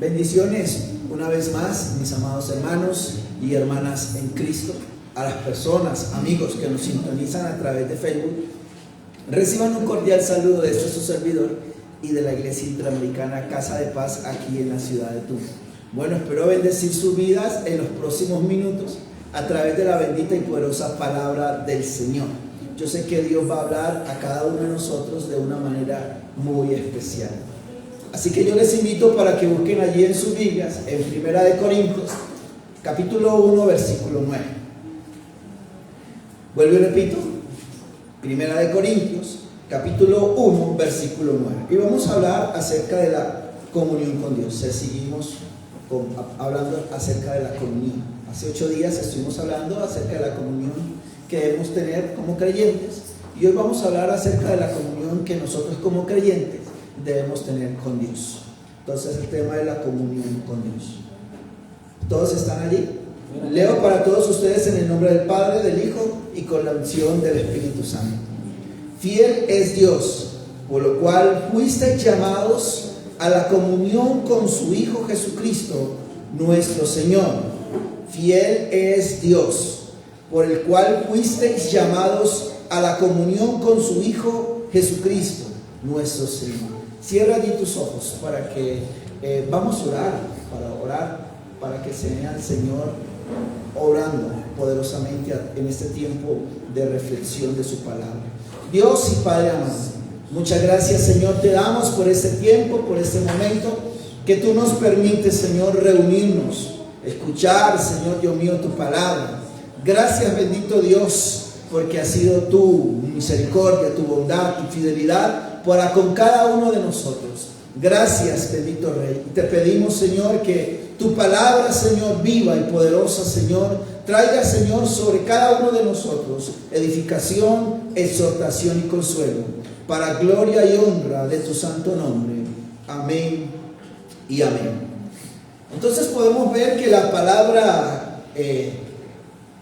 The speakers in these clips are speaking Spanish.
Bendiciones una vez más, mis amados hermanos y hermanas en Cristo, a las personas, amigos que nos sintonizan a través de Facebook. Reciban un cordial saludo de este su servidor y de la Iglesia Interamericana Casa de Paz aquí en la ciudad de Tunja. Bueno, espero bendecir sus vidas en los próximos minutos a través de la bendita y poderosa palabra del Señor. Yo sé que Dios va a hablar a cada uno de nosotros de una manera muy especial. Así que yo les invito para que busquen allí en sus Biblias, en Primera de Corintios, capítulo 1, versículo 9. Vuelvo y repito, Primera de Corintios, capítulo 1, versículo 9. Y vamos a hablar acerca de la comunión con Dios. Seguimos hablando acerca de la comunión. Hace 8 días estuvimos hablando acerca de la comunión que debemos tener como creyentes. Y hoy vamos a hablar acerca de la comunión que nosotros como creyentes debemos tener con Dios. Entonces el tema es la comunión con Dios. ¿Todos están allí? Leo para todos ustedes en el nombre del Padre, del Hijo y con la unción del Espíritu Santo. Fiel es Dios, por lo cual fuisteis llamados a la comunión con su Hijo Jesucristo, nuestro Señor. Fiel es Dios, por el cual fuisteis llamados a la comunión con su Hijo Jesucristo, nuestro Señor. Cierra allí tus ojos para que vamos a orar, para que se vea el Señor obrando poderosamente en este tiempo de reflexión de su palabra. Dios y Padre amado, muchas gracias, Señor, te damos por este tiempo, por este momento que tú nos permites, Señor, reunirnos, escuchar, Señor Dios mío, tu palabra. Gracias, bendito Dios, porque ha sido tu misericordia, tu bondad, tu fidelidad para con cada uno de nosotros. Gracias, bendito Rey. Te pedimos, Señor, que tu palabra, Señor, viva y poderosa, Señor, traiga, Señor, sobre cada uno de nosotros edificación, exhortación y consuelo, para gloria y honra de tu santo nombre. Amén y amén. Entonces podemos ver que la palabra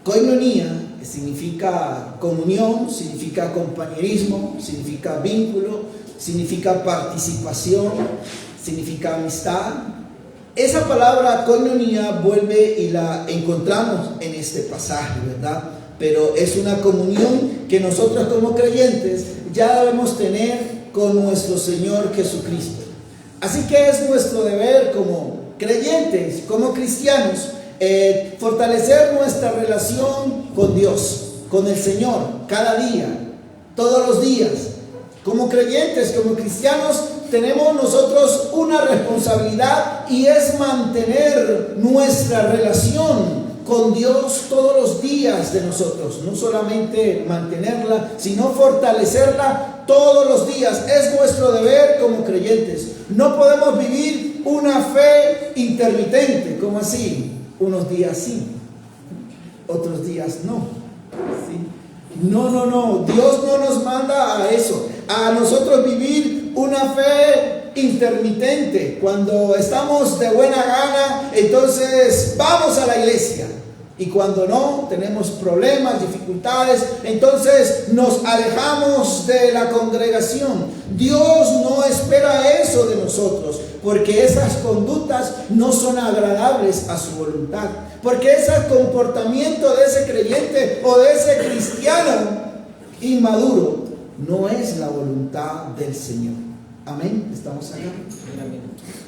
koinonia significa comunión, significa compañerismo, significa vínculo, significa participación, significa amistad. Esa palabra koinonia vuelve y la encontramos en este pasaje, ¿verdad? Pero es una comunión que nosotros como creyentes ya debemos tener con nuestro Señor Jesucristo. Así que es nuestro deber como creyentes, como cristianos, fortalecer nuestra relación con Dios, con el Señor, cada día, todos los días. Como creyentes, como cristianos, tenemos nosotros una responsabilidad y es mantener nuestra relación con Dios todos los días de nosotros. No solamente mantenerla, sino fortalecerla todos los días. Es nuestro deber como creyentes. No podemos vivir una fe intermitente, como así. Unos días sí, otros días no. ¿Sí? No. Dios no nos manda a eso. A nosotros vivir una fe intermitente. Cuando estamos de buena gana, entonces vamos a la iglesia. Y cuando no, tenemos problemas, dificultades, entonces nos alejamos de la congregación. Dios no espera eso de nosotros, porque esas conductas no son agradables a su voluntad. Porque ese comportamiento de ese creyente o de ese cristiano inmaduro no es la voluntad del Señor. Amén. ¿Estamos acá? Amén.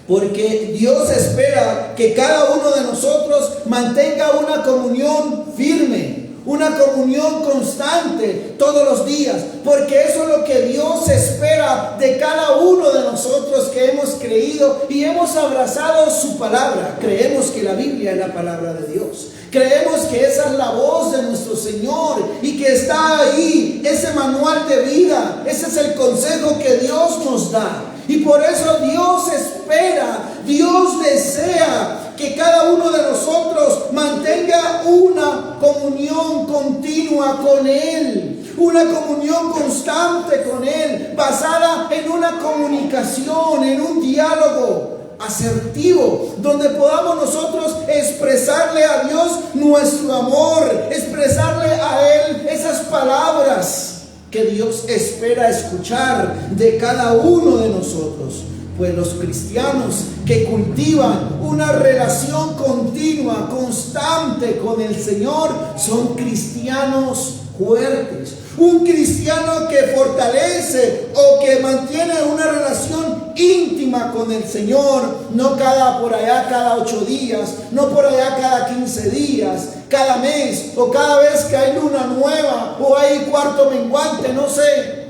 Porque Dios espera que cada uno de nosotros mantenga una comunión firme, una comunión constante todos los días, porque eso es lo que Dios espera de cada uno de nosotros que hemos creído y hemos abrazado su palabra. Creemos que la Biblia es la palabra de Dios. Creemos que esa es la voz de nuestro Señor y que está ahí, ese manual de vida. Ese es el consejo que Dios nos da. Y por eso Dios espera, Dios desea que cada uno de nosotros mantenga una comunión continua con Él, una comunión constante con Él, basada en una comunicación, en un diálogo asertivo, donde podamos nosotros expresarle a Dios nuestro amor, expresarle a Él esas palabras que Dios espera escuchar de cada uno de nosotros. Pues los cristianos que cultivan una relación continua, constante con el Señor, son cristianos fuertes. Un cristiano que fortalece o que mantiene una relación íntima con el Señor, no por allá cada 8 días, no por allá cada 15 días, cada mes o cada vez que hay luna nueva o hay cuarto menguante, no sé.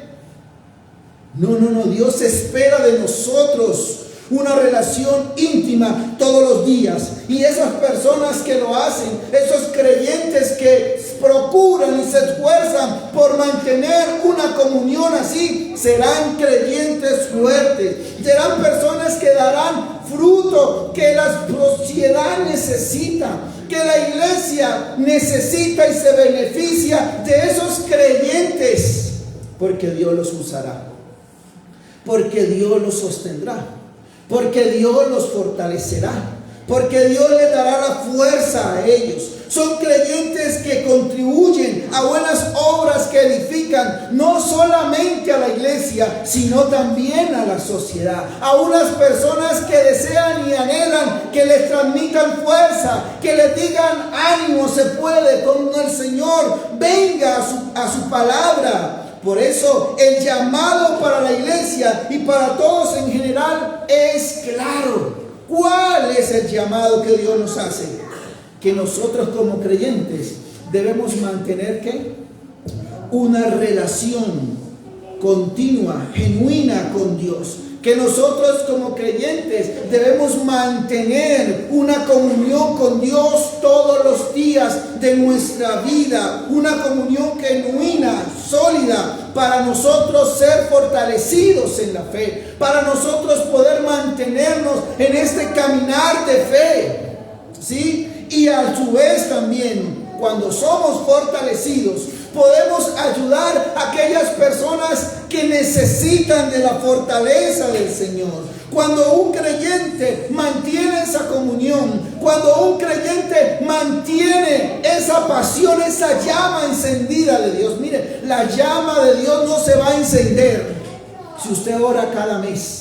No, Dios espera de nosotros una relación íntima todos los días. Y esas personas que lo hacen, esos creyentes que procuran y se esfuerzan por mantener una comunión así, serán creyentes fuertes. Serán personas que darán fruto que la sociedad necesita, que la iglesia necesita y se beneficia de esos creyentes, porque Dios los usará, porque Dios los sostendrá, porque Dios los fortalecerá, porque Dios les dará la fuerza a ellos. Son creyentes que contribuyen a buenas obras que edifican no solamente a la iglesia, sino también a la sociedad. A unas personas que desean y anhelan que les transmitan fuerza, que les digan ánimo, se puede con el Señor, venga a su palabra. Por eso el llamado para la iglesia y para todos en general es claro. ¿Cuál es el llamado que Dios nos hace? Que nosotros como creyentes debemos mantener ¿qué? Una relación continua, genuina con Dios. Que nosotros como creyentes debemos mantener una comunión con Dios todos los días de nuestra vida. Una comunión genuina, sólida, para nosotros ser fortalecidos en la fe. Para nosotros poder mantenernos en este caminar de fe. ¿Sí? Y a su vez también, cuando somos fortalecidos, podemos ayudar a aquellas personas que necesitan de la fortaleza del Señor. Cuando un creyente mantiene esa comunión, cuando un creyente mantiene esa pasión, esa llama encendida de Dios. Mire, la llama de Dios no se va a encender si usted ora cada mes.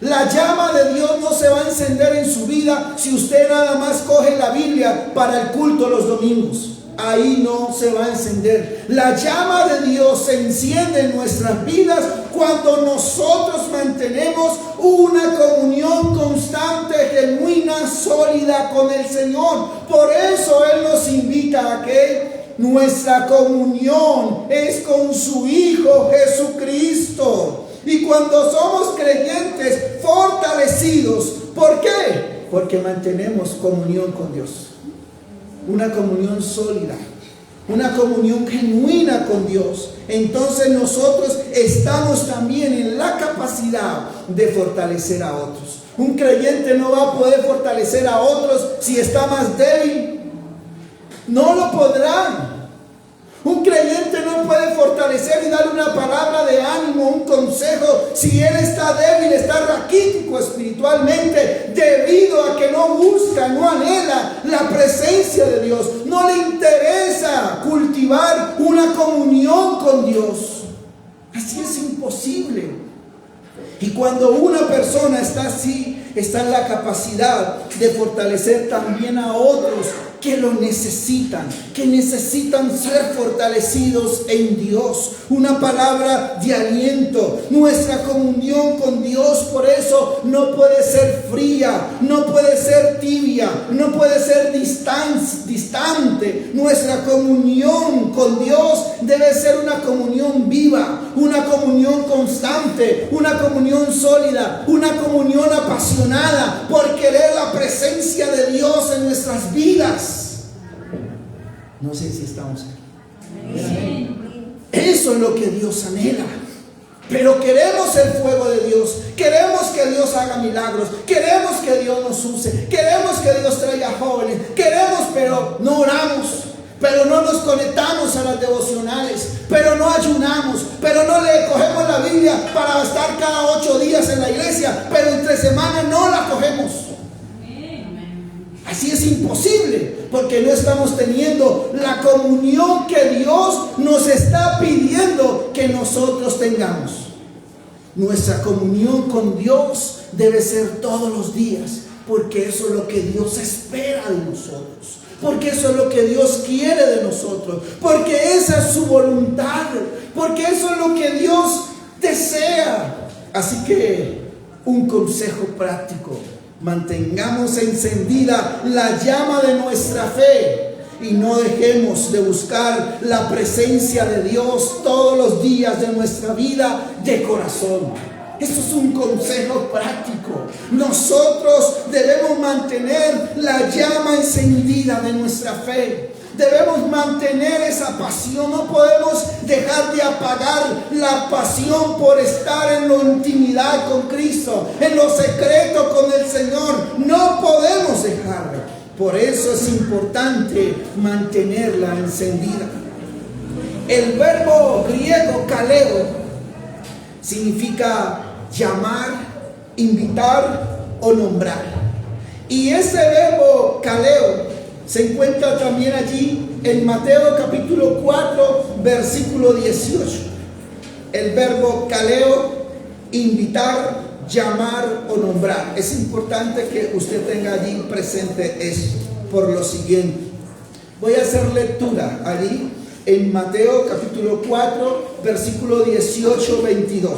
La llama de Dios no se va a encender en su vida si usted nada más coge la Biblia para el culto los domingos. Ahí no se va a encender. La llama de Dios se enciende en nuestras vidas cuando nosotros mantenemos una comunión constante, genuina, sólida con el Señor. Por eso Él nos invita a que nuestra comunión es con su Hijo Jesucristo. Y cuando somos creyentes fortalecidos, ¿por qué? Porque mantenemos comunión con Dios. Una comunión sólida, una comunión genuina con Dios. Entonces nosotros estamos también en la capacidad de fortalecer a otros. Un creyente no va a poder fortalecer a otros si está más débil. No lo podrá. Un creyente no puede fortalecer y darle una palabra de ánimo, un consejo, si él está débil, está raquítico espiritualmente, debido a que no busca, no anhela la presencia de Dios. No le interesa cultivar una comunión con Dios. Así es imposible. Y cuando una persona está así, está en la capacidad de fortalecer también a otros que lo necesitan, que necesitan ser fortalecidos en Dios. Una palabra de aliento. Nuestra comunión con Dios, por eso, no puede ser fría, no puede ser tibia, no puede ser distante. Nuestra comunión con Dios debe ser una comunión viva, una comunión constante, una comunión sólida, una comunión apasionada por querer la presencia de Dios en nuestras vidas. No sé si estamos aquí. Eso es lo que Dios anhela. Pero queremos el fuego de Dios. Queremos que Dios haga milagros. Queremos que Dios nos use. Queremos que Dios traiga jóvenes. Queremos, pero no oramos. Pero no nos conectamos a las devocionales. Pero no ayunamos. Pero no le cogemos la Biblia para estar cada 8 días en la iglesia. Pero entre semana no la cogemos. Así es imposible, porque no estamos teniendo la comunión que Dios nos está pidiendo que nosotros tengamos. Nuestra comunión con Dios debe ser todos los días, porque eso es lo que Dios espera de nosotros, porque eso es lo que Dios quiere de nosotros, porque esa es su voluntad, porque eso es lo que Dios desea. Así que un consejo práctico: mantengamos encendida la llama de nuestra fe y no dejemos de buscar la presencia de Dios todos los días de nuestra vida de corazón. Esto es un consejo práctico. Nosotros debemos mantener la llama encendida de nuestra fe. Debemos mantener esa pasión. No podemos dejar de apagar la pasión por estar en la intimidad con Cristo, en lo secreto con el Señor. No podemos dejarlo. Por eso es importante mantenerla encendida. El verbo griego kaleo significa llamar, invitar o nombrar. Y ese verbo kaleo se encuentra también allí en Mateo capítulo 4, versículo 18. El verbo kaleo, invitar, llamar o nombrar. Es importante que usted tenga allí presente esto por lo siguiente. Voy a hacer lectura allí en Mateo capítulo 4, versículo 18-22.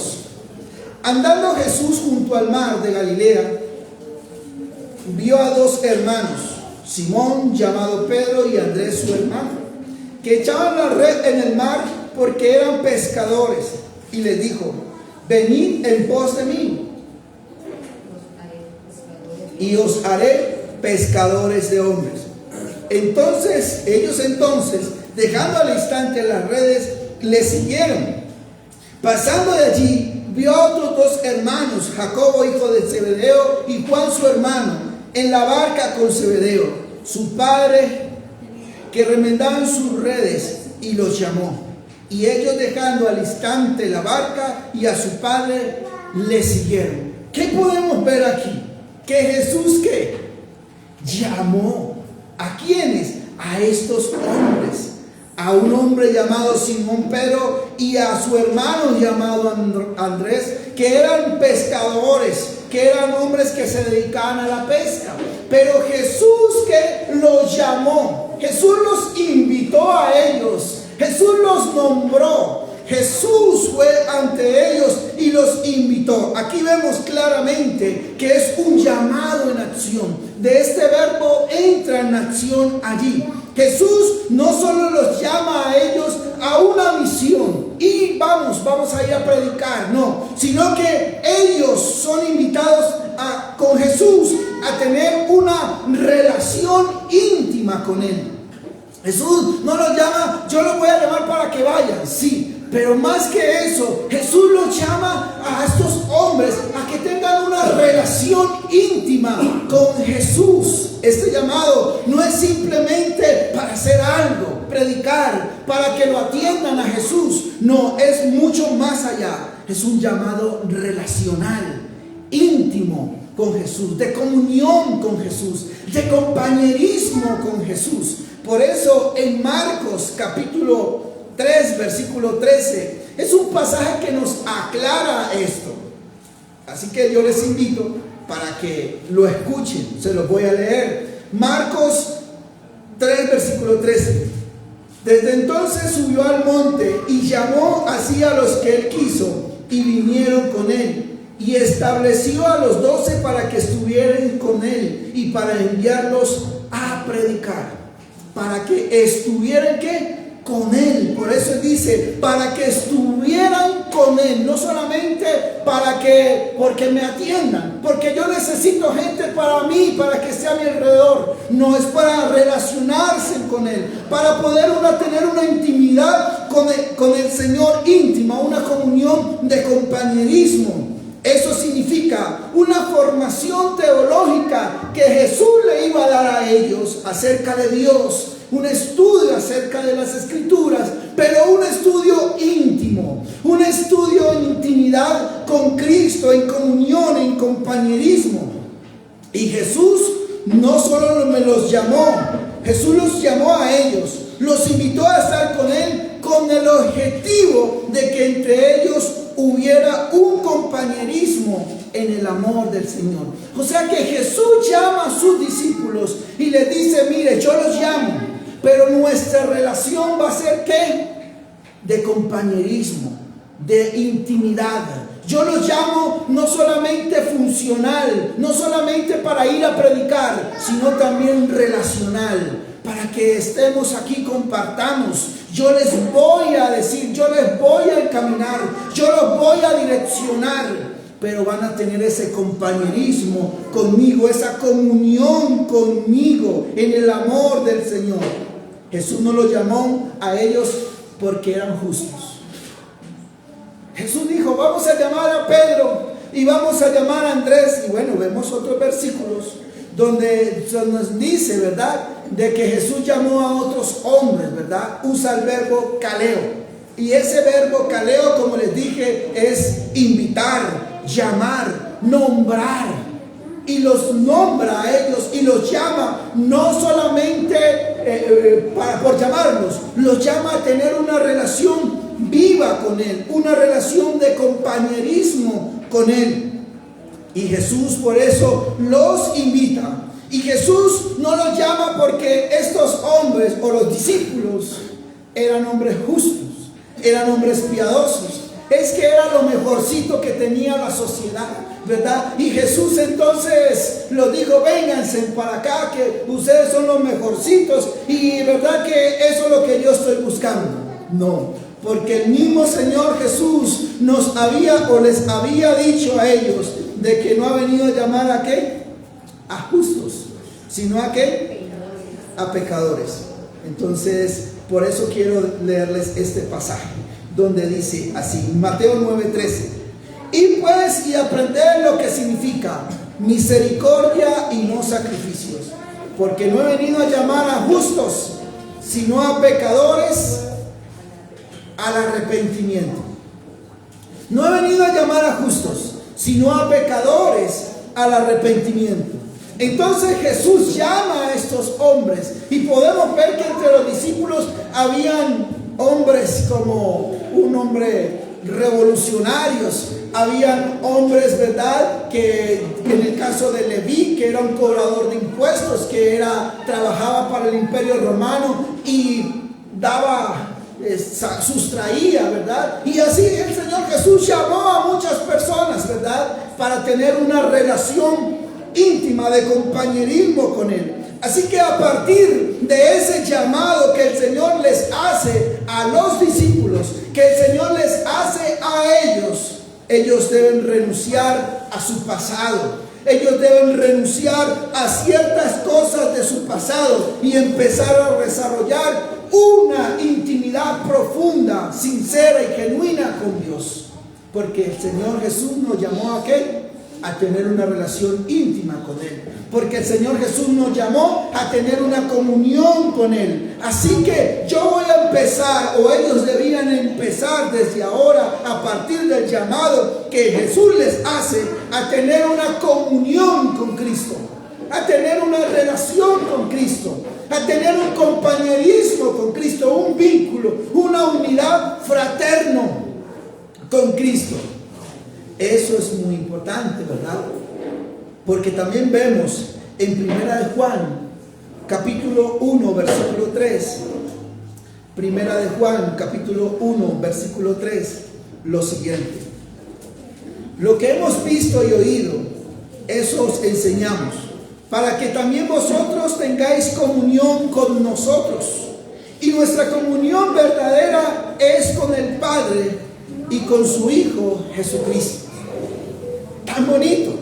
Andando Jesús junto al mar de Galilea, vio a dos hermanos, Simón llamado Pedro y Andrés su hermano, que echaban la red en el mar porque eran pescadores, y les dijo: venid en pos de mí y os haré pescadores de hombres. Ellos dejando al instante las redes, le siguieron. Pasando de allí, vio a otros dos hermanos, Jacobo hijo de Zebedeo y Juan su hermano, en la barca con Zebedeo, su padre, que remendaban sus redes, y los llamó. Y ellos, dejando al instante la barca y a su padre, le siguieron. ¿Qué podemos ver aquí? Que Jesús, ¿qué? Llamó. ¿A quiénes? A estos hombres. A un hombre llamado Simón Pedro y a su hermano llamado Andrés, que eran pescadores, que eran hombres que se dedicaban a la pesca. Pero Jesús, que los llamó, Jesús los invitó a ellos, Jesús los nombró. Jesús fue ante ellos y los invitó. Aquí vemos claramente que es un llamado en acción. De este verbo entra en acción allí. Jesús no solo los llama a ellos a una misión y vamos a ir a predicar, no, sino que ellos son invitados con Jesús a tener una relación íntima con Él. Jesús no los llama: yo los voy a llamar para que vayan, sí. Pero más que eso, Jesús los llama a estos hombres a que tengan una relación íntima con Jesús. Este llamado no es simplemente para hacer algo, predicar, para que lo atiendan a Jesús. No, es mucho más allá. Es un llamado relacional, íntimo con Jesús, de comunión con Jesús, de compañerismo con Jesús. Por eso en Marcos capítulo 3, versículo 13, es un pasaje que nos aclara esto. Así que yo les invito para que lo escuchen. Se los voy a leer. Marcos 3, versículo 13. Desde entonces subió al monte y llamó así a los que él quiso, y vinieron con él. Y estableció a los 12 para que estuvieran con él y para enviarlos a predicar. Para que estuvieran, ¿qué? Con él. Por eso dice, para que estuvieran con él. No solamente porque me atiendan, porque yo necesito gente para mí, para que esté a mi alrededor. No, es para relacionarse con él, para poder tener una intimidad con el Señor íntima, una comunión de compañerismo. Eso significa una formación teológica que Jesús le iba a dar a ellos acerca de Dios, un estudio acerca de las Escrituras, pero un estudio íntimo, un estudio en intimidad con Cristo, en comunión, en compañerismo. Y Jesús no solo me los llamó, Jesús los llamó a ellos, los invitó a estar con Él con el objetivo de que entre ellos hubiera un compañerismo en el amor del Señor. O sea que Jesús llama a sus discípulos y les dice, mire, yo los llamo, pero nuestra relación va a ser ¿qué? De compañerismo, de intimidad. Yo los llamo no solamente funcional, no solamente para ir a predicar, sino también relacional, para que estemos aquí, compartamos. Yo les voy a decir, yo les voy a encaminar, yo los voy a direccionar, pero van a tener ese compañerismo conmigo, esa comunión conmigo en el amor del Señor. Jesús no los llamó a ellos porque eran justos. Jesús dijo, vamos a llamar a Pedro y vamos a llamar a Andrés. Y bueno, vemos otros versículos donde nos dice, ¿verdad?, de que Jesús llamó a otros hombres, ¿verdad? Usa el verbo kaleo. Y ese verbo kaleo, como les dije, es invitar, llamar, nombrar. Y los nombra a ellos y los llama no solamente por llamarlos, los llama a tener una relación viva con Él, una relación de compañerismo con Él. Y Jesús por eso los invita. Y Jesús no los llama porque estos hombres o los discípulos eran hombres justos, eran hombres piadosos. Es que era lo mejorcito que tenía la sociedad, ¿verdad? Y Jesús entonces los dijo, vénganse para acá, que ustedes son los mejorcitos. Y verdad que eso es lo que yo estoy buscando. No, porque el mismo Señor Jesús nos había o les había dicho a ellos de que no ha venido a llamar a ¿qué? A justos, sino a ¿qué? A pecadores. Entonces, por eso quiero leerles este pasaje, donde dice así, Mateo 9:13, y aprender lo que significa misericordia y no sacrificios, porque no he venido a llamar a justos, sino a pecadores al arrepentimiento. No he venido a llamar a justos, sino a pecadores al arrepentimiento. Entonces Jesús llama a estos hombres y podemos ver que entre los discípulos habían hombres como un hombre revolucionarios, habían hombres, ¿verdad?, que en el caso de Leví, que era un cobrador de impuestos, que trabajaba para el Imperio Romano y sustraía, ¿verdad? Y así el Señor Jesús llamó a muchas personas, ¿verdad?, para tener una relación íntima de compañerismo con Él. Así que a partir de ese llamado que el Señor les hace a los discípulos, que el Señor les hace a ellos deben renunciar a su pasado. Ellos deben renunciar a ciertas cosas de su pasado y empezar a desarrollar una intimidad profunda, sincera y genuina con Dios. Porque el Señor Jesús nos llamó ¿a qué? A tener una relación íntima con Él. Porque el Señor Jesús nos llamó a tener una comunión con Él. Así que yo voy a empezar, o ellos debían empezar desde ahora, a partir del llamado que Jesús les hace, a tener una comunión con Cristo, a tener una relación con Cristo, a tener un compañerismo con Cristo, un vínculo, una unidad fraterno con Cristo. Eso es muy importante, ¿verdad? Porque también vemos en Primera de Juan, capítulo 1, versículo 3. Primera de Juan, capítulo 1, versículo 3, lo siguiente. Lo que hemos visto y oído, eso os enseñamos, para que también vosotros tengáis comunión con nosotros. Y nuestra comunión verdadera es con el Padre y con su Hijo Jesucristo. Tan bonito,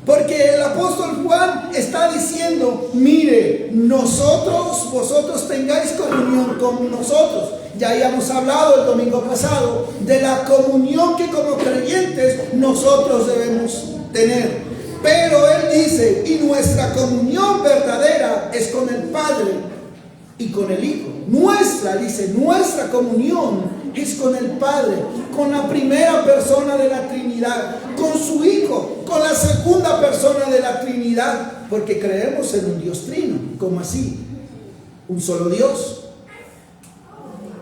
porque el apóstol Juan está diciendo, mire, vosotros tengáis comunión con nosotros. Ya habíamos hablado el domingo pasado de la comunión que como creyentes nosotros debemos tener. Pero él dice, y nuestra comunión verdadera es con el Padre y con el Hijo. Nuestra comunión es con el Padre, con la primera persona de la Trinidad, con su Hijo, con la segunda persona de la Trinidad, porque creemos en un Dios trino. ¿Cómo así? Un solo Dios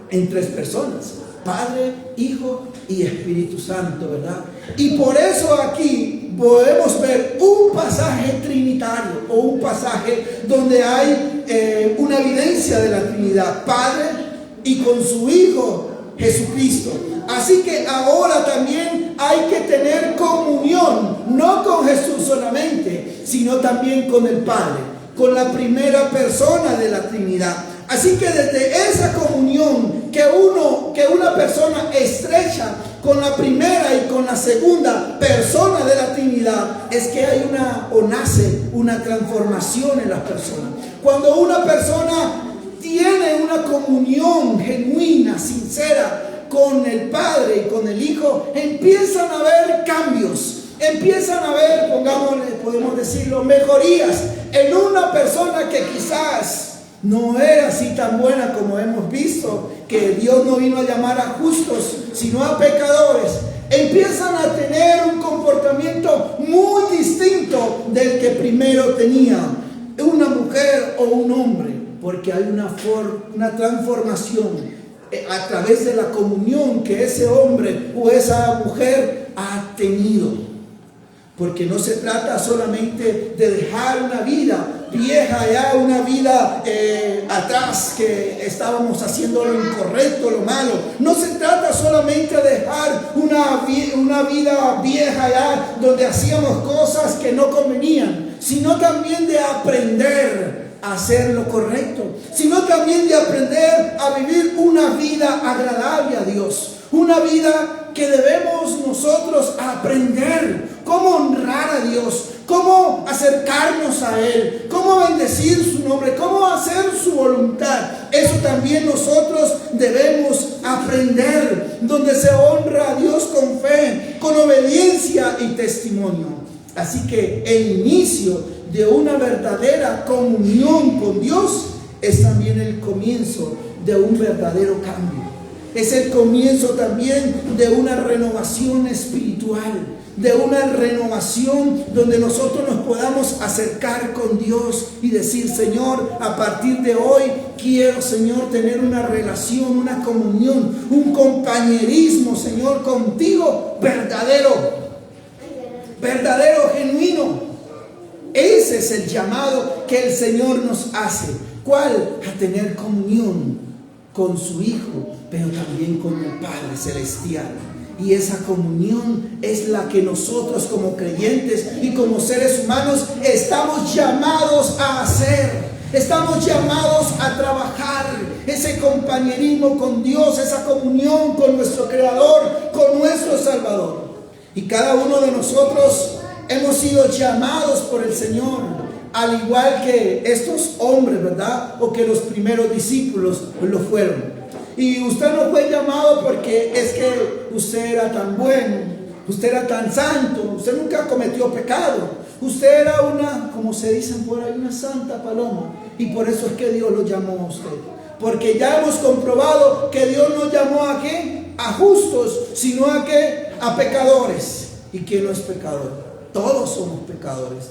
en tres personas, Padre, Hijo y Espíritu Santo, ¿verdad? Y por eso aquí podemos ver un pasaje trinitario o un pasaje donde hay una evidencia de la Trinidad, Padre y con su Hijo Jesucristo. Así que ahora también hay que tener comunión, no con Jesús solamente, sino también con el Padre, con la primera persona de la Trinidad. Así que desde esa comunión que una persona estrecha con la primera y con la segunda persona de la Trinidad, es que hay nace una transformación en las personas. Cuando una persona tiene una comunión genuina, sincera, con el Padre y con el Hijo, empiezan a haber cambios, empiezan a haber, podemos decirlo, mejorías en una persona que quizás no era así tan buena como hemos visto, que Dios no vino a llamar a justos, sino a pecadores. Empiezan a tener un comportamiento muy distinto del que primero tenía una mujer o un hombre, porque hay una transformación a través de la comunión que ese hombre o esa mujer ha tenido. Porque no se trata solamente de dejar una vida vieja, ya una vida atrás, que estábamos haciendo lo incorrecto, lo malo. No se trata solamente de dejar una vida vieja ya donde hacíamos cosas que no convenían, sino también de aprender a hacer lo correcto, sino también de aprender a vivir una vida agradable a Dios, una vida que debemos nosotros aprender cómo honrar a Dios, cómo acercarnos a Él, cómo bendecir su nombre, cómo hacer su voluntad. Eso también nosotros debemos aprender, donde se honra a Dios con fe, con obediencia y testimonio. Así que el inicio de una verdadera comunión con Dios es también el comienzo de un verdadero cambio. Es el comienzo también de una renovación espiritual, de una renovación donde nosotros nos podamos acercar con Dios y decir: Señor, a partir de hoy quiero, Señor, tener una relación, una comunión, un compañerismo, Señor, contigo verdadero, genuino. Ese es el llamado que el Señor nos hace. ¿Cuál? A tener comunión con su Hijo, pero también con el Padre Celestial. Y esa comunión es la que nosotros como creyentes y como seres humanos estamos llamados a hacer. Estamos llamados a trabajar ese compañerismo con Dios, esa comunión con nuestro Creador, con nuestro Salvador. Y cada uno de nosotros hemos sido llamados por el Señor, al igual que estos hombres, ¿verdad? O que los primeros discípulos lo fueron. Y usted no fue llamado porque es que usted era tan bueno, usted era tan santo, usted nunca cometió pecado, usted era como se dicen por ahí, una santa paloma. Y por eso es que Dios lo llamó a usted. Porque ya hemos comprobado que Dios no llamó a ¿qué? A justos, sino a ¿qué? A pecadores. ¿Y quién no es pecador? Todos somos pecadores.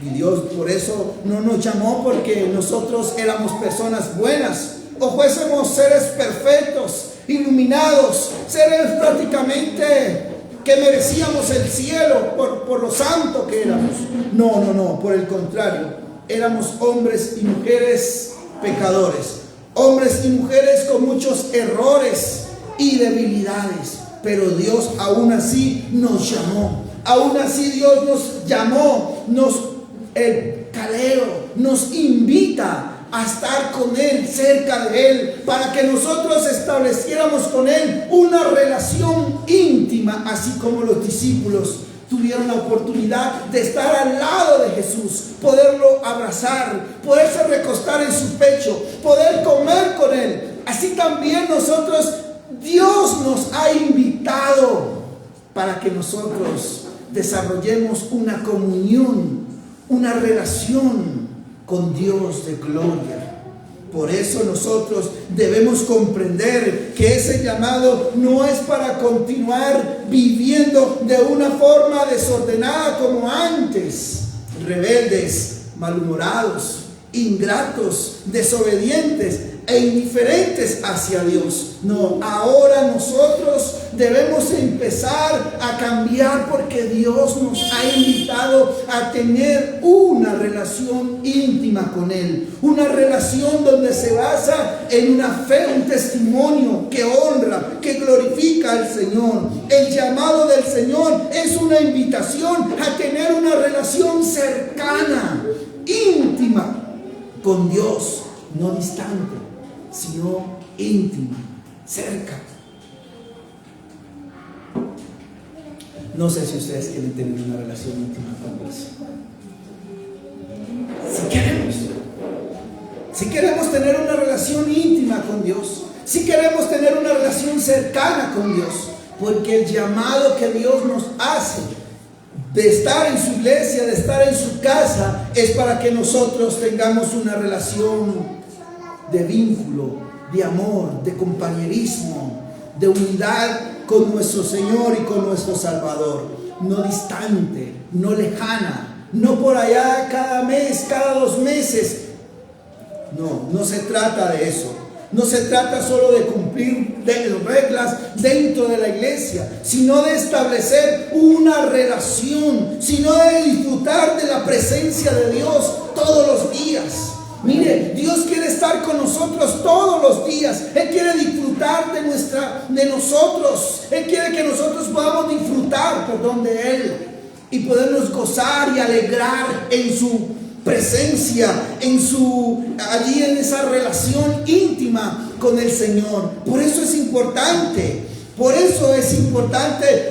Y Dios por eso no nos llamó porque nosotros éramos personas buenas o fuésemos seres perfectos, iluminados, seres prácticamente que merecíamos el cielo por lo santo que éramos. No, por el contrario, éramos hombres y mujeres pecadores, hombres y mujeres con muchos errores y debilidades, pero Dios aún así nos llamó. Aún así Dios nos llamó, el caleo nos invita a estar con Él, cerca de Él, para que nosotros estableciéramos con Él una relación íntima, así como los discípulos tuvieron la oportunidad de estar al lado de Jesús, poderlo abrazar, poderse recostar en su pecho, poder comer con Él. Así también nosotros, Dios nos ha invitado para que nosotros desarrollemos una comunión, una relación con Dios de gloria. Por eso nosotros debemos comprender que ese llamado no es para continuar viviendo de una forma desordenada como antes, rebeldes, malhumorados, ingratos, desobedientes e indiferentes hacia Dios. No, ahora nosotros debemos empezar a cambiar, porque Dios nos ha invitado a tener una relación íntima con Él. Una relación donde se basa en una fe, un testimonio que honra, que glorifica al Señor. El llamado del Señor es una invitación a tener una relación cercana, íntima con Dios, no distante, sino íntima, cerca. No sé si ustedes quieren tener una relación íntima con Dios. Si queremos tener una relación íntima con Dios, si queremos tener una relación cercana con Dios, porque el llamado que Dios nos hace de estar en su iglesia, de estar en su casa, es para que nosotros tengamos una relación de vínculo, de amor, de compañerismo, de unidad con nuestro Señor y con nuestro Salvador. No distante, no lejana, no por allá cada mes, cada 2 meses. No se trata de eso. No se trata solo de cumplir reglas dentro de la iglesia, sino de establecer una relación, sino de disfrutar de la presencia de Dios todos los días. Mire, Dios quiere estar con nosotros todos los días. Él quiere disfrutar de nosotros. Él quiere que nosotros podamos disfrutar, de Él, y podernos gozar y alegrar en su presencia, allí en esa relación íntima con el Señor. Por eso es importante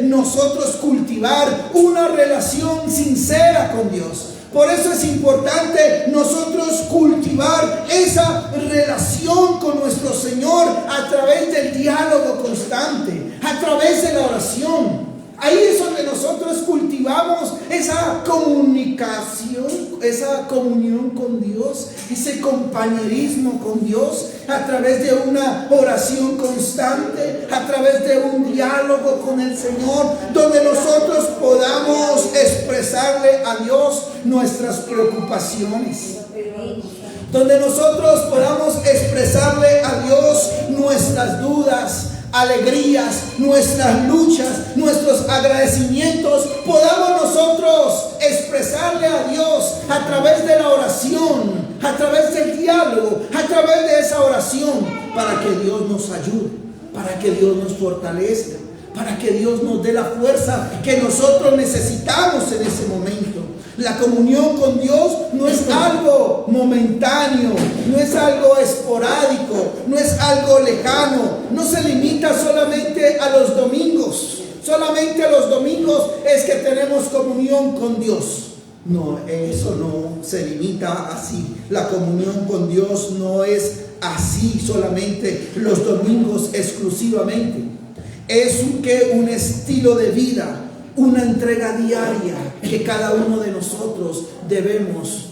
nosotros cultivar una relación sincera con Dios. Por eso es importante nosotros cultivar esa relación con nuestro Señor a través del diálogo constante, a través de la oración. Ahí es donde nosotros cultivamos esa comunicación, esa comunión con Dios, ese compañerismo con Dios, a través de una oración constante, a través de un diálogo con el Señor, donde nosotros podamos expresarle a Dios nuestras preocupaciones, donde nosotros podamos expresarle a Dios nuestras dudas, alegrías, nuestras luchas, nuestros agradecimientos. Podamos nosotros expresarle a Dios a través de la oración, a través del diálogo, a través de esa oración, para que Dios nos ayude, para que Dios nos fortalezca, para que Dios nos dé la fuerza que nosotros necesitamos en ese momento. La comunión con Dios no es algo momentáneo, no es algo esporádico, no es algo lejano, no se limita solamente a los domingos. Solamente a los domingos es que tenemos comunión con Dios. No, eso no se limita así. La comunión con Dios no es así solamente los domingos exclusivamente. Es un estilo de vida, una entrega diaria que cada uno de nosotros debemos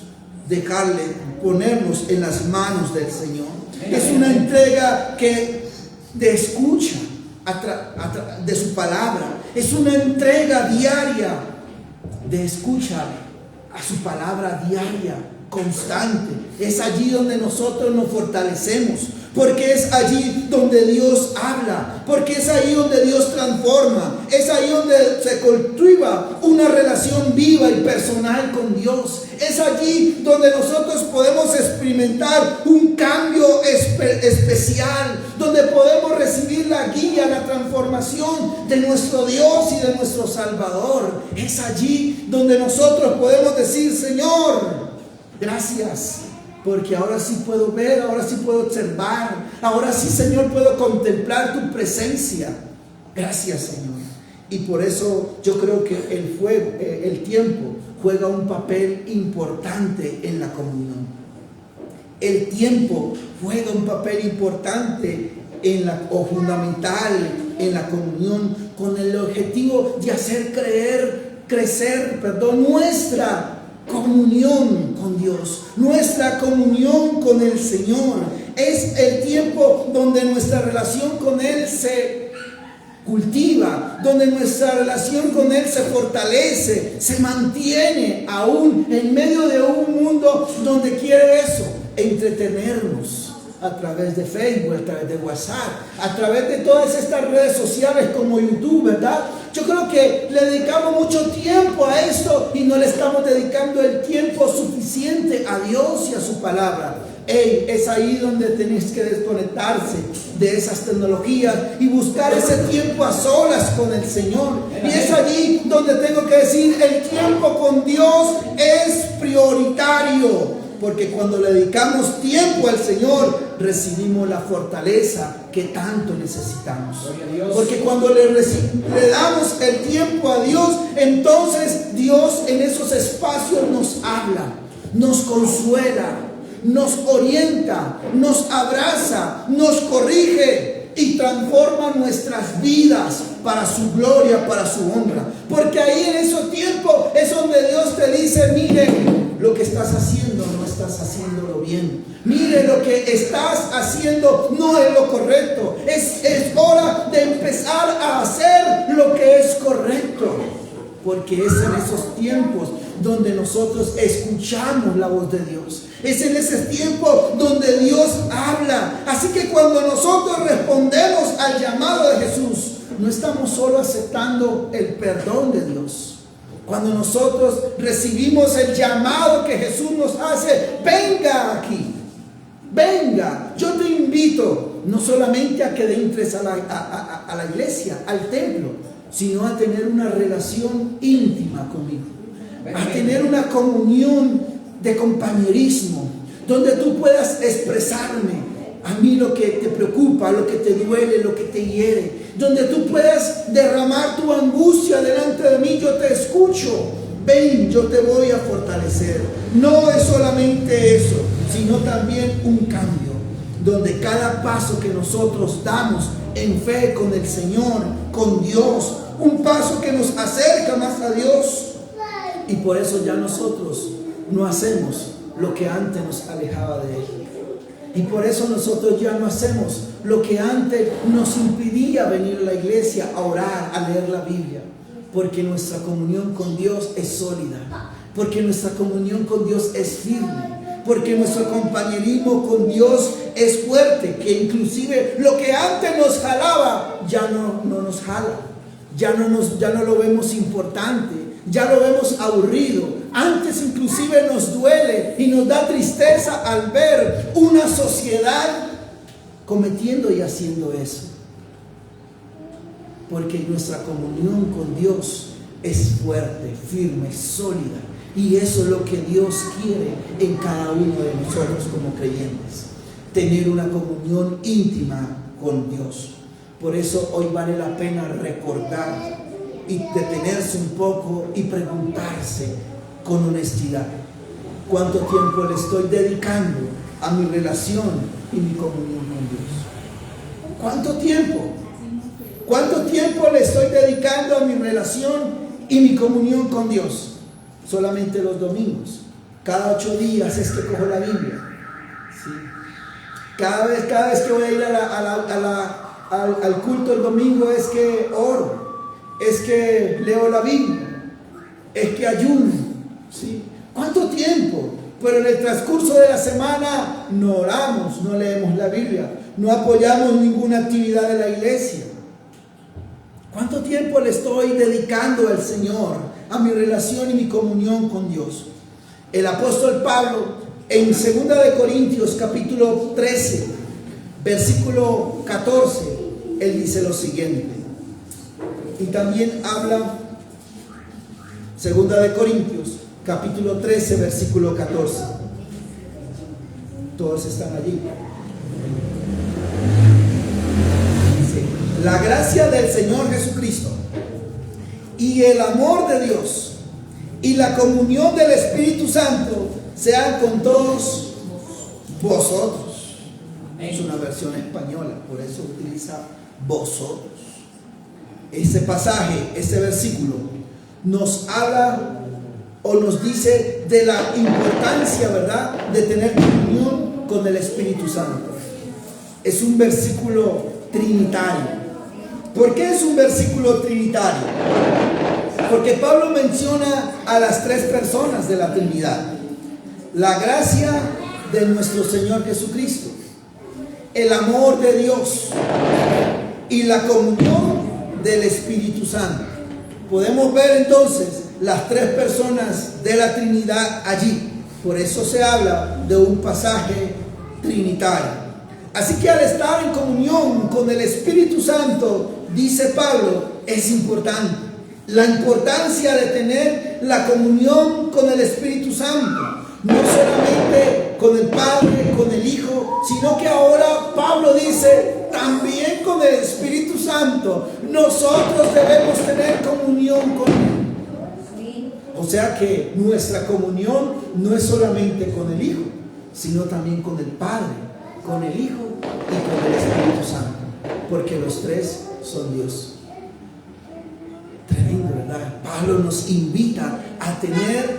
dejarle, ponernos en las manos del Señor. Es una entrega de escucha de su palabra. Es una entrega diaria de escucha a su palabra diaria, constante. Es allí donde nosotros nos fortalecemos, porque es allí donde Dios habla, porque es ahí donde Dios transforma, es ahí donde se cultiva una relación viva y personal con Dios. Es allí donde nosotros podemos experimentar un cambio especial, donde podemos recibir la guía, la transformación de nuestro Dios y de nuestro Salvador. Es allí donde nosotros podemos decir: Señor, gracias, porque ahora sí puedo ver, ahora sí puedo observar, ahora sí, Señor, puedo contemplar tu presencia. Gracias, Señor. Y por eso yo creo que el tiempo juega un papel importante en la comunión. El tiempo juega un papel importante fundamental en la comunión, con el objetivo de hacer crecer nuestra comunión con Dios, nuestra comunión con el Señor. Es el tiempo donde nuestra relación con Él se cultiva, donde nuestra relación con Él se fortalece, se mantiene aún en medio de un mundo donde quiere eso, entretenernos, a través de Facebook, a través de WhatsApp, a través de todas estas redes sociales como YouTube, ¿verdad? Yo creo que le dedicamos mucho tiempo a esto y no le estamos dedicando el tiempo suficiente a Dios y a su palabra. Es ahí donde tenéis que desconectarse de esas tecnologías y buscar ese tiempo a solas con el Señor. Y es allí donde tengo que decir, el tiempo con Dios es prioritario. Porque cuando le dedicamos tiempo al Señor, recibimos la fortaleza que tanto necesitamos. Porque cuando le damos el tiempo a Dios, entonces Dios en esos espacios nos habla, nos consuela, nos orienta, nos abraza, nos corrige y transforma nuestras vidas para su gloria, para su honra. Porque ahí en esos tiempos es donde Dios te dice, mire, lo que estás haciendo no estás haciéndolo bien. Mire, lo que estás haciendo no es lo correcto. Es hora de empezar a hacer lo que es correcto. Porque es en esos tiempos donde nosotros escuchamos la voz de Dios. Es en ese tiempo donde Dios habla. Así que cuando nosotros respondemos al llamado de Jesús, no estamos solo aceptando el perdón de Dios. Cuando nosotros recibimos el llamado que Jesús nos hace, venga aquí, venga, yo te invito no solamente a que entres a la iglesia, al templo, sino a tener una relación íntima conmigo, a tener una comunión de compañerismo, donde tú puedas expresarme a mí lo que te preocupa, lo que te duele, lo que te hiere, donde tú puedas derramar tu angustia delante de mí. Yo te escucho, ven, yo te voy a fortalecer. No es solamente eso, sino también un cambio, donde cada paso que nosotros damos en fe con el Señor, con Dios, un paso que nos acerca más a Dios, y por eso ya nosotros no hacemos lo que antes nos alejaba de Él. Y por eso nosotros ya no hacemos lo que antes nos impedía venir a la iglesia a orar, a leer la Biblia. Porque nuestra comunión con Dios es sólida. Porque nuestra comunión con Dios es firme. Porque nuestro compañerismo con Dios es fuerte. Que inclusive lo que antes nos jalaba, ya no nos jala. Ya no lo vemos importante. Ya lo vemos aburrido. Antes inclusive nos duele y nos da tristeza al ver una sociedad cometiendo y haciendo eso. Porque nuestra comunión con Dios es fuerte, firme, sólida. Y eso es lo que Dios quiere en cada uno de nosotros como creyentes. Tener una comunión íntima con Dios. Por eso hoy vale la pena recordar y detenerse un poco y preguntarse con honestidad, ¿cuánto tiempo le estoy dedicando a mi relación y mi comunión con Dios? ¿Cuánto tiempo? ¿Cuánto tiempo le estoy dedicando a mi relación y mi comunión con Dios? Solamente los domingos. Cada 8 días es que cojo la Biblia. ¿Sí? Cada vez que voy a ir al culto el domingo es que oro. Es que leo la Biblia, es que ayuno, ¿sí? ¿Cuánto tiempo? Pero en el transcurso de la semana no oramos, no leemos la Biblia, no apoyamos ninguna actividad de la iglesia. ¿Cuánto tiempo le estoy dedicando al Señor, a mi relación y mi comunión con Dios? El apóstol Pablo en 2 de Corintios capítulo 13, versículo 14, él dice lo siguiente. Y también habla 2 de Corintios capítulo 13 versículo 14. Todos están allí. Dice: la gracia del Señor Jesucristo y el amor de Dios y la comunión del Espíritu Santo sean con todos vosotros. Es una versión española, por eso utiliza vosotros. Ese pasaje, ese versículo nos habla o nos dice de la importancia, ¿verdad?, de tener comunión con el Espíritu Santo. Es un versículo trinitario. ¿Por qué es un versículo trinitario? Porque Pablo menciona a las 3 personas de la Trinidad. La gracia de nuestro Señor Jesucristo, el amor de Dios y la comunión del Espíritu Santo. Podemos ver entonces las tres personas de la Trinidad allí. Por eso se habla de un pasaje trinitario. Así que al estar en comunión con el Espíritu Santo, dice Pablo, es importante. La importancia de tener la comunión con el Espíritu Santo, no solamente con el Padre, con el Hijo, sino que ahora Pablo dice, también con el Espíritu Santo, nosotros debemos tener comunión con Él. O sea que nuestra comunión no es solamente con el Hijo, sino también con el Padre, con el Hijo y con el Espíritu Santo, porque los tres son Dios. Tremendo, ¿verdad? Pablo nos invita a tener,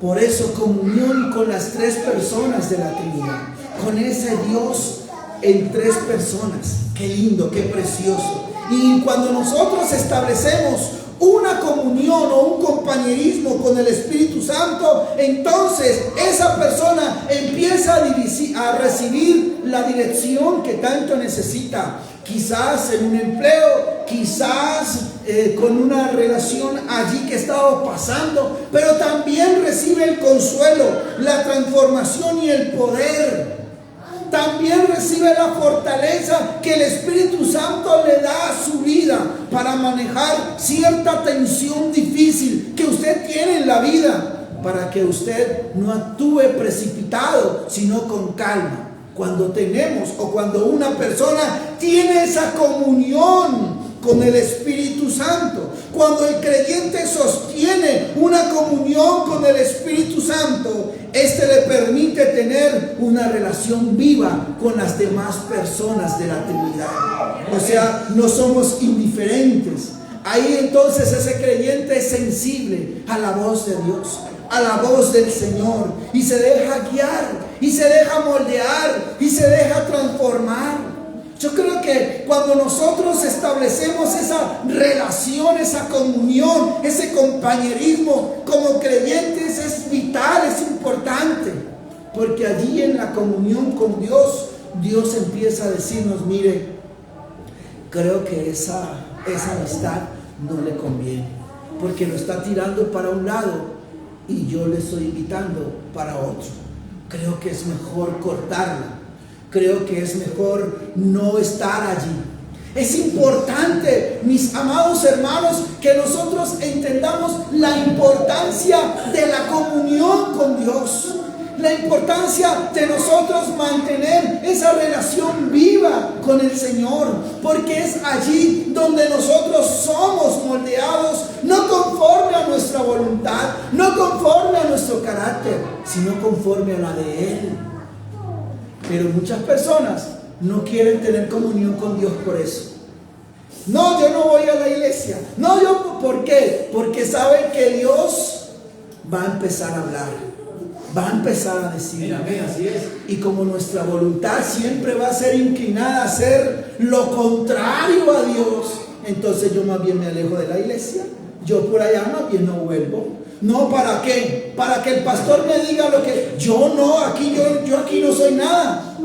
por eso, comunión con las tres personas de la Trinidad, con ese Dios en tres personas. Qué lindo, qué precioso. Y cuando nosotros establecemos una comunión o un compañerismo con el Espíritu Santo, entonces esa persona empieza a recibir la dirección que tanto necesita. Quizás en un empleo, quizás con una relación allí que estaba pasando, pero también recibe el consuelo, la transformación y el poder. También recibe la fortaleza que el Espíritu Santo le da a su vida para manejar cierta tensión difícil que usted tiene en la vida, para que usted no actúe precipitado, sino con calma. Cuando tenemos o cuando una persona tiene esa comunión con el Espíritu Santo, cuando el creyente sostiene una comunión con el Espíritu Santo, este le permite tener una relación viva con las demás personas de la Trinidad. O sea, no somos indiferentes. Ahí entonces ese creyente es sensible a la voz de Dios, a la voz del Señor, y se deja guiar, y se deja moldear, y se deja transformar. Yo creo que cuando nosotros establecemos esa relación, esa comunión, ese compañerismo como creyentes, es vital, es importante, porque allí en la comunión con Dios, Dios empieza a decirnos, mire, creo que esa amistad no le conviene, porque lo está tirando para un lado y yo le estoy invitando para otro. Creo que es mejor cortarla. Creo que es mejor no estar allí. Es importante, mis amados hermanos, que nosotros entendamos la importancia de la comunión con Dios. La importancia de nosotros mantener esa relación viva con el Señor, porque es allí donde nosotros somos moldeados, no conforme a nuestra voluntad, no conforme a nuestro carácter, sino conforme a la de Él. Pero muchas personas no quieren tener comunión con Dios por eso. No, yo no voy a la iglesia. No, ¿por qué? Porque saben que Dios va a empezar a hablar, va a empezar a decir. Amén, así es. Y como nuestra voluntad siempre va a ser inclinada a hacer lo contrario a Dios, entonces yo más bien me alejo de la iglesia. Yo por allá más bien no vuelvo. No, ¿para qué? Para que el pastor me diga lo que... Yo no, yo aquí no soy nada.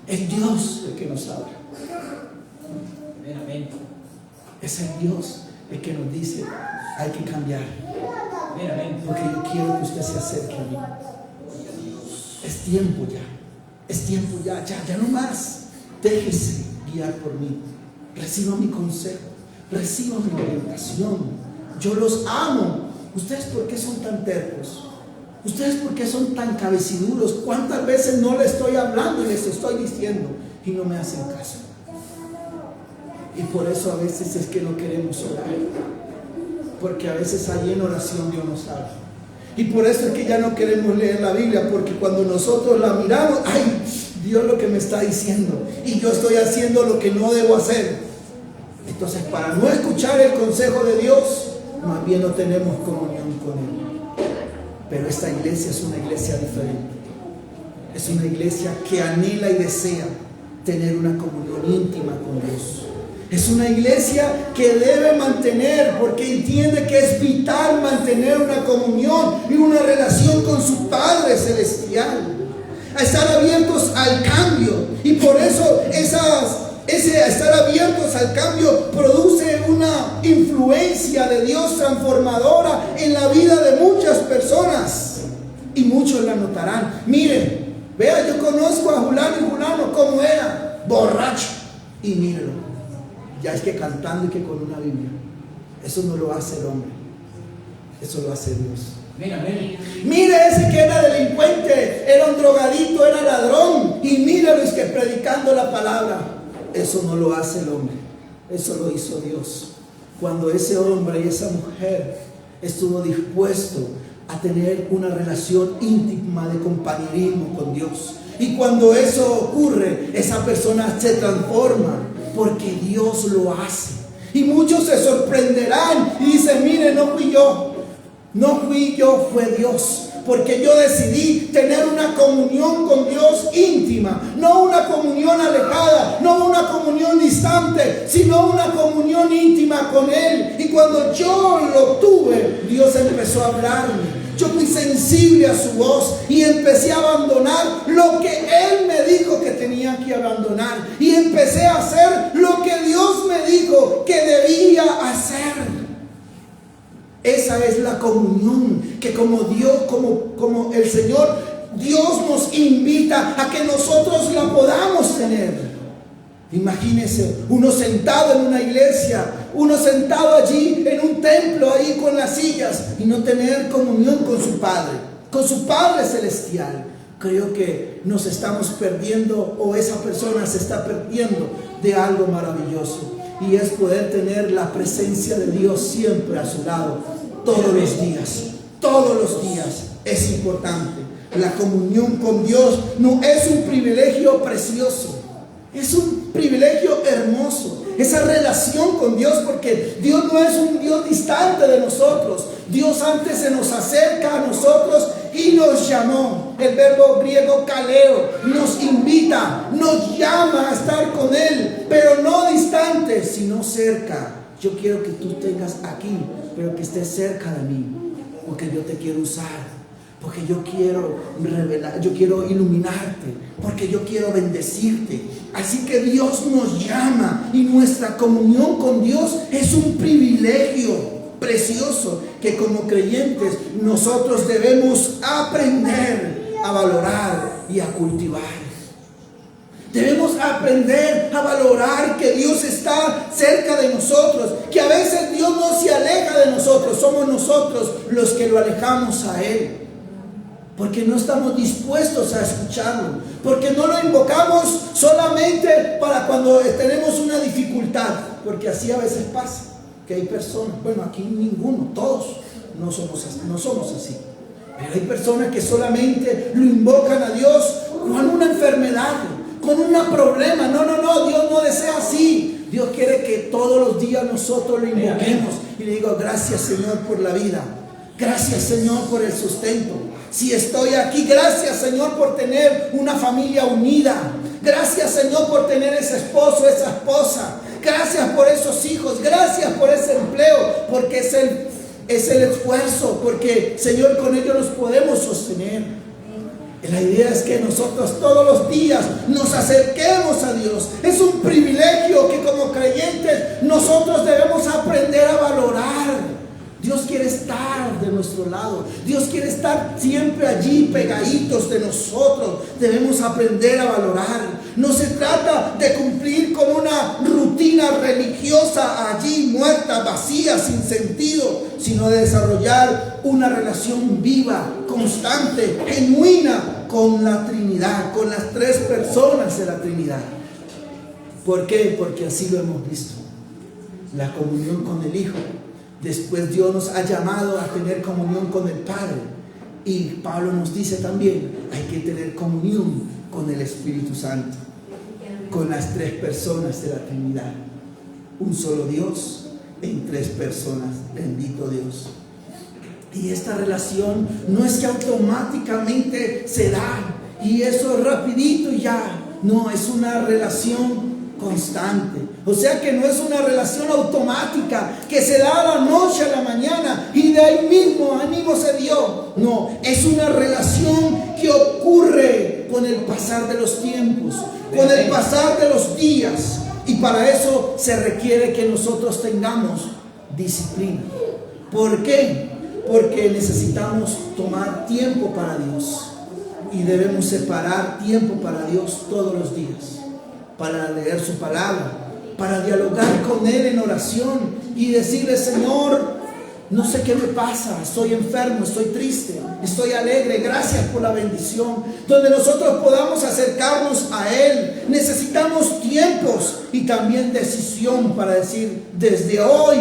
Es Dios el que nos habla. Amén. Es el Dios el que nos dice, hay que cambiar. Amén. Porque yo quiero que usted se acerque a mí. Es tiempo ya. Es tiempo ya no más. Déjese guiar por mí. Reciba mi consejo. Reciba mi orientación. Yo los amo. ¿Ustedes por qué son tan tercos? ¿Ustedes por qué son tan cabeciduros? ¿Cuántas veces no les estoy hablando y les estoy diciendo y no me hacen caso? Y por eso a veces es que no queremos orar, porque a veces allí en oración Dios nos habla. Y por eso es que ya no queremos leer la Biblia, porque cuando nosotros la miramos, ¡ay! Dios lo que me está diciendo y yo estoy haciendo lo que no debo hacer. Entonces, para no escuchar el consejo de Dios, más bien no tenemos comunión con Él. Pero esta iglesia es una iglesia diferente. Es una iglesia que anhela y desea tener una comunión íntima con Dios. Es una iglesia que debe mantener, porque entiende que es vital mantener una comunión y una relación con su Padre Celestial. a estar abiertos al cambio. Y por eso ese estar abiertos al cambio produce una influencia de Dios transformadora en la vida de muchas personas. Y muchos la notarán. Miren, vea, yo conozco a Julano y Julano como era, borracho. Y mírenlo, ya es que cantando y que con una Biblia. Eso no lo hace el hombre, eso lo hace Dios. Mire ese que era delincuente, era un drogadito, era ladrón. Y míralo, es que predicando la palabra. Eso no lo hace el hombre, eso lo hizo Dios. Cuando ese hombre y esa mujer estuvo dispuesto a tener una relación íntima de compañerismo con Dios. Y cuando eso ocurre, esa persona se transforma porque Dios lo hace. Y muchos se sorprenderán y dicen, mire, no fui yo, fue Dios. Porque yo decidí tener una comunión con Dios íntima, no una comunión alejada, no una comunión distante, sino una comunión íntima con Él. Y cuando yo lo tuve, Dios empezó a hablarme. Yo fui sensible a su voz y empecé a abandonar lo que Él me dijo que tenía que abandonar. Y empecé a hacer lo que Dios me dijo que debía hacer. Esa es la comunión que como el Señor, Dios nos invita a que nosotros la podamos tener. Imagínese, uno sentado en una iglesia, uno sentado allí en un templo, ahí con las sillas, y no tener comunión con su Padre Celestial. Creo que nos estamos perdiendo, o esa persona se está perdiendo de algo maravilloso. Y es poder tener la presencia de Dios siempre a su lado, todos los días. Todos los días es importante. La comunión con Dios no es un privilegio precioso, es un privilegio hermoso. Esa relación con Dios, porque Dios no es un Dios distante de nosotros. Dios antes se nos acerca a nosotros y nos llamó. El verbo griego kaleo nos invita, nos llama a estar con Él, pero no distante, sino cerca. Yo quiero que tú tengas aquí, pero que estés cerca de mí, porque yo te quiero usar, porque yo quiero revelar, yo quiero iluminarte, porque yo quiero bendecirte. Así que Dios nos llama y nuestra comunión con Dios es un privilegio precioso que como creyentes nosotros debemos aprender a valorar y a cultivar. Debemos aprender a valorar que Dios está cerca de nosotros, que a veces Dios no se aleja de nosotros, somos nosotros los que lo alejamos a Él. Porque no estamos dispuestos a escucharlo, porque no lo invocamos solamente para cuando tenemos una dificultad, porque así a veces pasa, que hay personas, bueno, aquí ninguno, todos no somos así, pero hay personas que solamente lo invocan a Dios con una enfermedad, con un problema. No, Dios no desea así. Dios quiere que todos los días nosotros lo invoquemos y le digo, gracias Señor por la vida, gracias Señor por el sustento. Si estoy aquí, gracias Señor por tener una familia unida. Gracias Señor por tener ese esposo, esa esposa. Gracias por esos hijos. Gracias por ese empleo, porque es el esfuerzo, porque Señor, con ello nos podemos sostener. La idea es que nosotros todos los días nos acerquemos a Dios. Es un privilegio que como creyentes nosotros debemos aprender a valorar. Dios quiere estar de nuestro lado. Dios quiere estar siempre allí pegaditos de nosotros. Debemos aprender a valorar. No se trata de cumplir con una rutina religiosa allí muerta, vacía, sin sentido, sino de desarrollar una relación viva, constante, genuina con la Trinidad, con las tres personas de la Trinidad. ¿Por qué? Porque así lo hemos visto. La comunión con el Hijo. Después Dios nos ha llamado a tener comunión con el Padre. Y Pablo nos dice también, hay que tener comunión con el Espíritu Santo, con las tres personas de la Trinidad. Un solo Dios en tres personas. Bendito Dios. Y esta relación no es que automáticamente se da y eso es rapidito y ya. No, es una relación constante. O sea que no es una relación automática que se da a la noche a la mañana y de ahí mismo se dio. No, es una relación que ocurre con con el pasar de los tiempos, con el pasar de los días. Y para eso se requiere que nosotros tengamos disciplina. ¿Por qué? Porque necesitamos tomar tiempo para Dios. Y debemos separar tiempo para Dios todos los días. Para leer su palabra, para dialogar con Él en oración y decirle: Señor, no sé qué me pasa, estoy enfermo, estoy triste, estoy alegre, gracias por la bendición. Donde nosotros podamos acercarnos a Él, necesitamos tiempos y también decisión para decir: desde hoy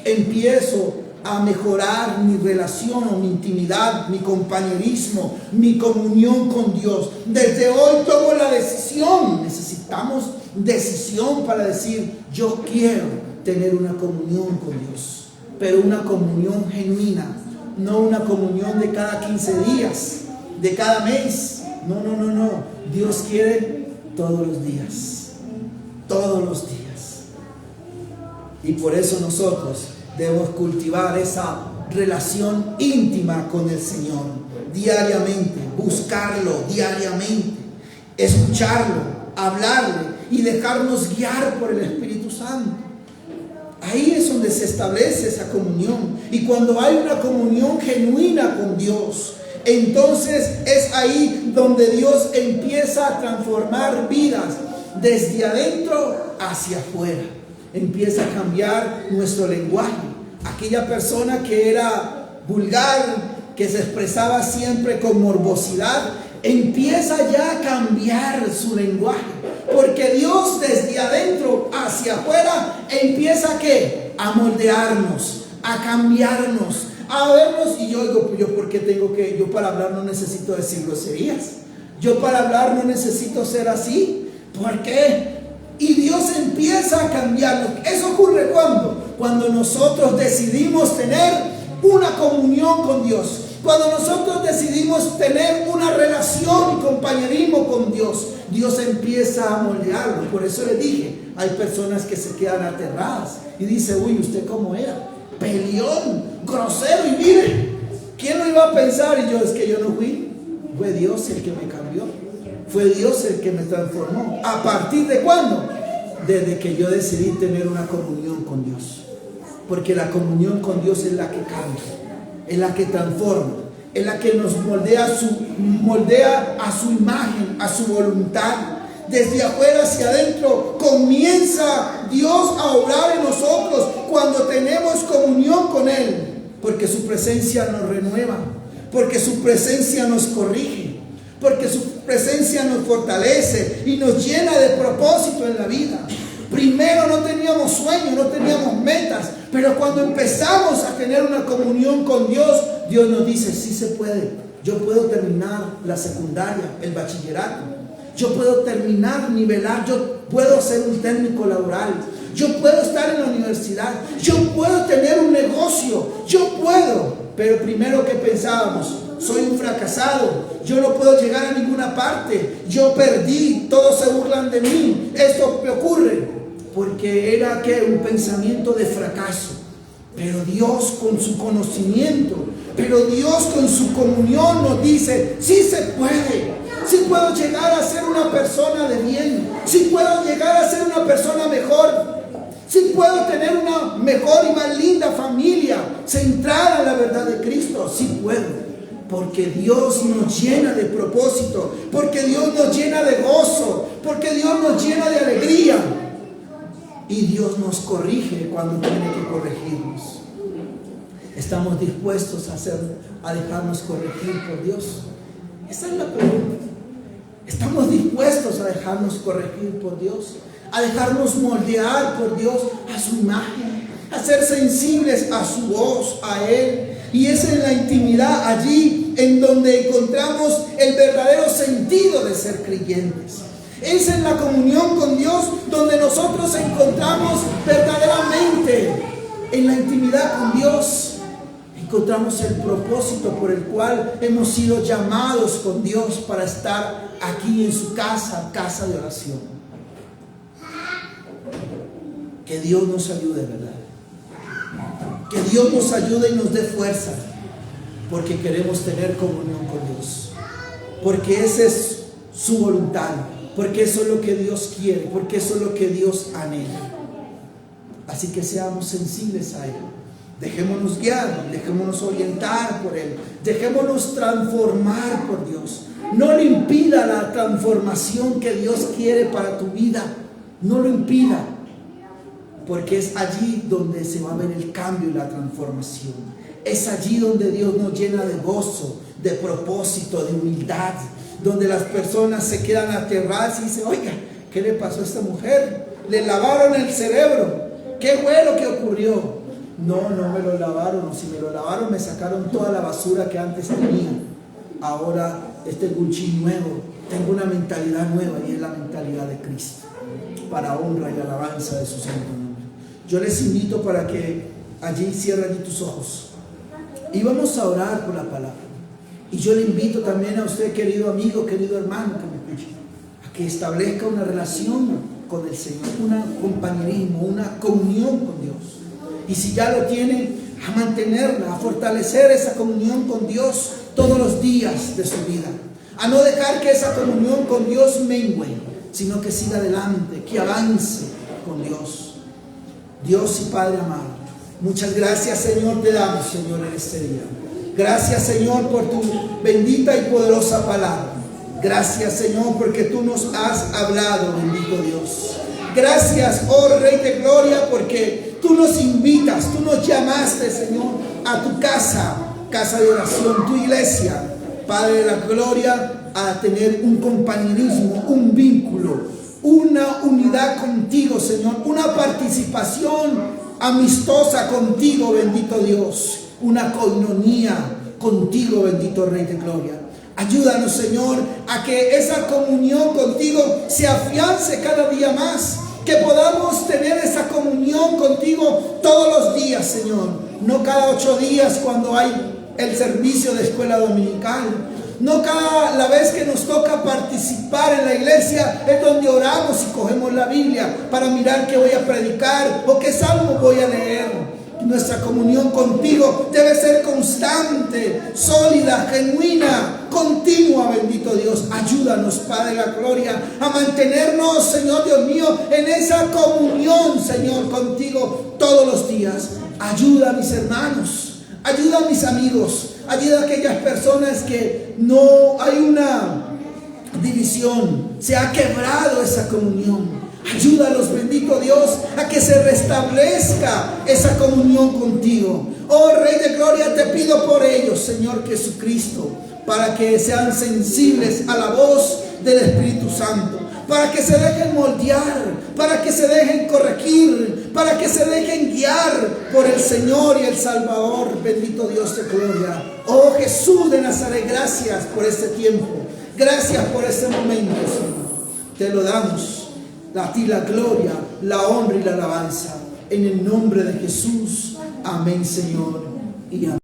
empiezo a mejorar mi relación o mi intimidad, mi compañerismo, mi comunión con Dios. Desde hoy tomo la decisión. Necesitamos decisión para decir: yo quiero tener una comunión con Dios, pero una comunión genuina, no una comunión de cada 15 días, de cada mes. No. Dios quiere todos los días, todos los días. Y por eso nosotros debemos cultivar esa relación íntima con el Señor diariamente, buscarlo diariamente, escucharlo, hablarle y dejarnos guiar por el Espíritu Santo. Ahí es donde se establece esa comunión. Y cuando hay una comunión genuina con Dios, entonces es ahí donde Dios empieza a transformar vidas desde adentro hacia afuera. Empieza a cambiar nuestro lenguaje. Aquella persona que era vulgar, que se expresaba siempre con morbosidad, empieza ya a cambiar su lenguaje, porque Dios desde adentro hacia afuera empieza ¿qué? A moldearnos, a cambiarnos, a vernos. Y yo digo: ¿yo por qué tengo que? Yo para hablar no necesito decir groserías, yo para hablar no necesito ser así. ¿Por qué? Y Dios empieza a cambiarnos. ¿Eso ocurre cuándo? Cuando nosotros decidimos tener una comunión con Dios. Cuando nosotros decidimos tener una relación y compañerismo con Dios, Dios empieza a moldearlo. Por eso les dije, hay personas que se quedan aterradas y dice: uy, ¿usted cómo era? Peleón, grosero. Y mire, ¿quién lo iba a pensar? Y yo: es que yo no fui, fue Dios el que me cambió, fue Dios el que me transformó. ¿A partir de cuándo? Desde que yo decidí tener una comunión con Dios. Porque la comunión con Dios es la que cambia, es la que transforma, es la que nos moldea a su imagen, a su voluntad. Desde afuera hacia adentro comienza Dios a obrar en nosotros cuando tenemos comunión con Él, porque su presencia nos renueva, porque su presencia nos corrige, porque su presencia nos fortalece y nos llena de propósito en la vida. Primero no teníamos sueños, no teníamos metas, pero cuando empezamos a tener una comunión con Dios, Dios nos dice: sí se puede. Yo puedo terminar la secundaria, el bachillerato, yo puedo terminar, nivelar, yo puedo ser un técnico laboral, yo puedo estar en la universidad, yo puedo tener un negocio, yo puedo. Pero primero que pensábamos: soy un fracasado, yo no puedo llegar a ninguna parte, yo perdí, todos se burlan de mí. Esto me ocurre porque era que un pensamiento de fracaso. Pero Dios con su conocimiento, pero Dios con su comunión nos dice: sí se puede, sí puedo llegar a ser una persona de bien, sí puedo llegar a ser una persona mejor, sí puedo tener una mejor y más linda familia centrada en la verdad de Cristo. Sí puedo, porque Dios nos llena de propósito, porque Dios nos llena de gozo, porque Dios nos llena de alegría. Y Dios nos corrige cuando tiene que corregirnos. ¿Estamos dispuestos a dejarnos corregir por Dios? Esa es la pregunta. ¿Estamos dispuestos a dejarnos corregir por Dios? A dejarnos moldear por Dios a su imagen, a ser sensibles a su voz, a Él. Y es en la intimidad allí en donde encontramos el verdadero sentido de ser creyentes. Es en la comunión con Dios donde nosotros encontramos verdaderamente, en la intimidad con Dios, encontramos el propósito por el cual hemos sido llamados con Dios para estar aquí en su casa, casa de oración. Que Dios nos ayude, ¿verdad? Que Dios nos ayude y nos dé fuerza, porque queremos tener comunión con Dios. Porque ese es su voluntad, porque eso es lo que Dios quiere, porque eso es lo que Dios anhela. Así que seamos sensibles a Él. Dejémonos guiar, dejémonos orientar por Él, dejémonos transformar por Dios. No le impida la transformación que Dios quiere para tu vida. No lo impida, porque es allí donde se va a ver el cambio y la transformación. Es allí donde Dios nos llena de gozo, de propósito, de humildad, donde las personas se quedan aterradas y dicen: oiga, ¿qué le pasó a esta mujer? Le lavaron el cerebro. ¿Qué fue lo que ocurrió? No me lo lavaron, o si me lo lavaron me sacaron toda la basura que antes tenía. Ahora este Gucci nuevo, tengo una mentalidad nueva, y es la mentalidad de Cristo, para honra y alabanza de su santo nombre. Yo les invito para que allí cierren tus ojos y vamos a orar por la palabra. Y yo le invito también a usted, querido amigo, querido hermano que me escuche, a que establezca una relación con el Señor, un compañerismo, una comunión con Dios. Y si ya lo tiene, a mantenerla, a fortalecer esa comunión con Dios todos los días de su vida. A no dejar que esa comunión con Dios mengue, sino que siga adelante, que avance con Dios. Dios y Padre amado, muchas gracias, Señor, te damos, Señor, en este día. Gracias, Señor, por tu bendita y poderosa palabra. Gracias, Señor, porque tú nos has hablado, bendito Dios. Gracias, oh Rey de Gloria, porque tú nos invitas, tú nos llamaste, Señor, a tu casa de oración, tu iglesia, Padre de la Gloria, a tener un compañerismo, un vínculo, una unidad contigo, Señor, una participación amistosa contigo, bendito Dios, una coinonía contigo, bendito Rey de Gloria. Ayúdanos, Señor, a que esa comunión contigo se afiance cada día más, que podamos tener esa comunión contigo todos los días, Señor, no cada 8 días cuando hay el servicio de escuela dominical, no cada la vez que nos toca participar en la iglesia es donde oramos y cogemos la Biblia para mirar qué voy a predicar o qué salmo voy a leer. Nuestra comunión contigo debe ser constante, sólida, genuina, continua, bendito Dios. Ayúdanos, Padre de la Gloria, a mantenernos, Señor Dios mío, en esa comunión, Señor, contigo todos los días. Ayuda a mis hermanos, ayuda a mis amigos, ayuda a aquellas personas que no hay una división, se ha quebrado esa comunión. Ayúdalos, bendito Dios, a que se restablezca esa comunión contigo. Oh Rey de Gloria, te pido por ellos, Señor Jesucristo, para que sean sensibles a la voz del Espíritu Santo, para que se dejen moldear, para que se dejen corregir, para que se dejen guiar por el Señor y el Salvador, bendito Dios de Gloria. Oh Jesús de Nazaret, gracias por este tiempo, gracias por este momento, Señor. Te lo damos. A ti la gloria, la honra y la alabanza. En el nombre de Jesús. Amén, Señor. Y amén.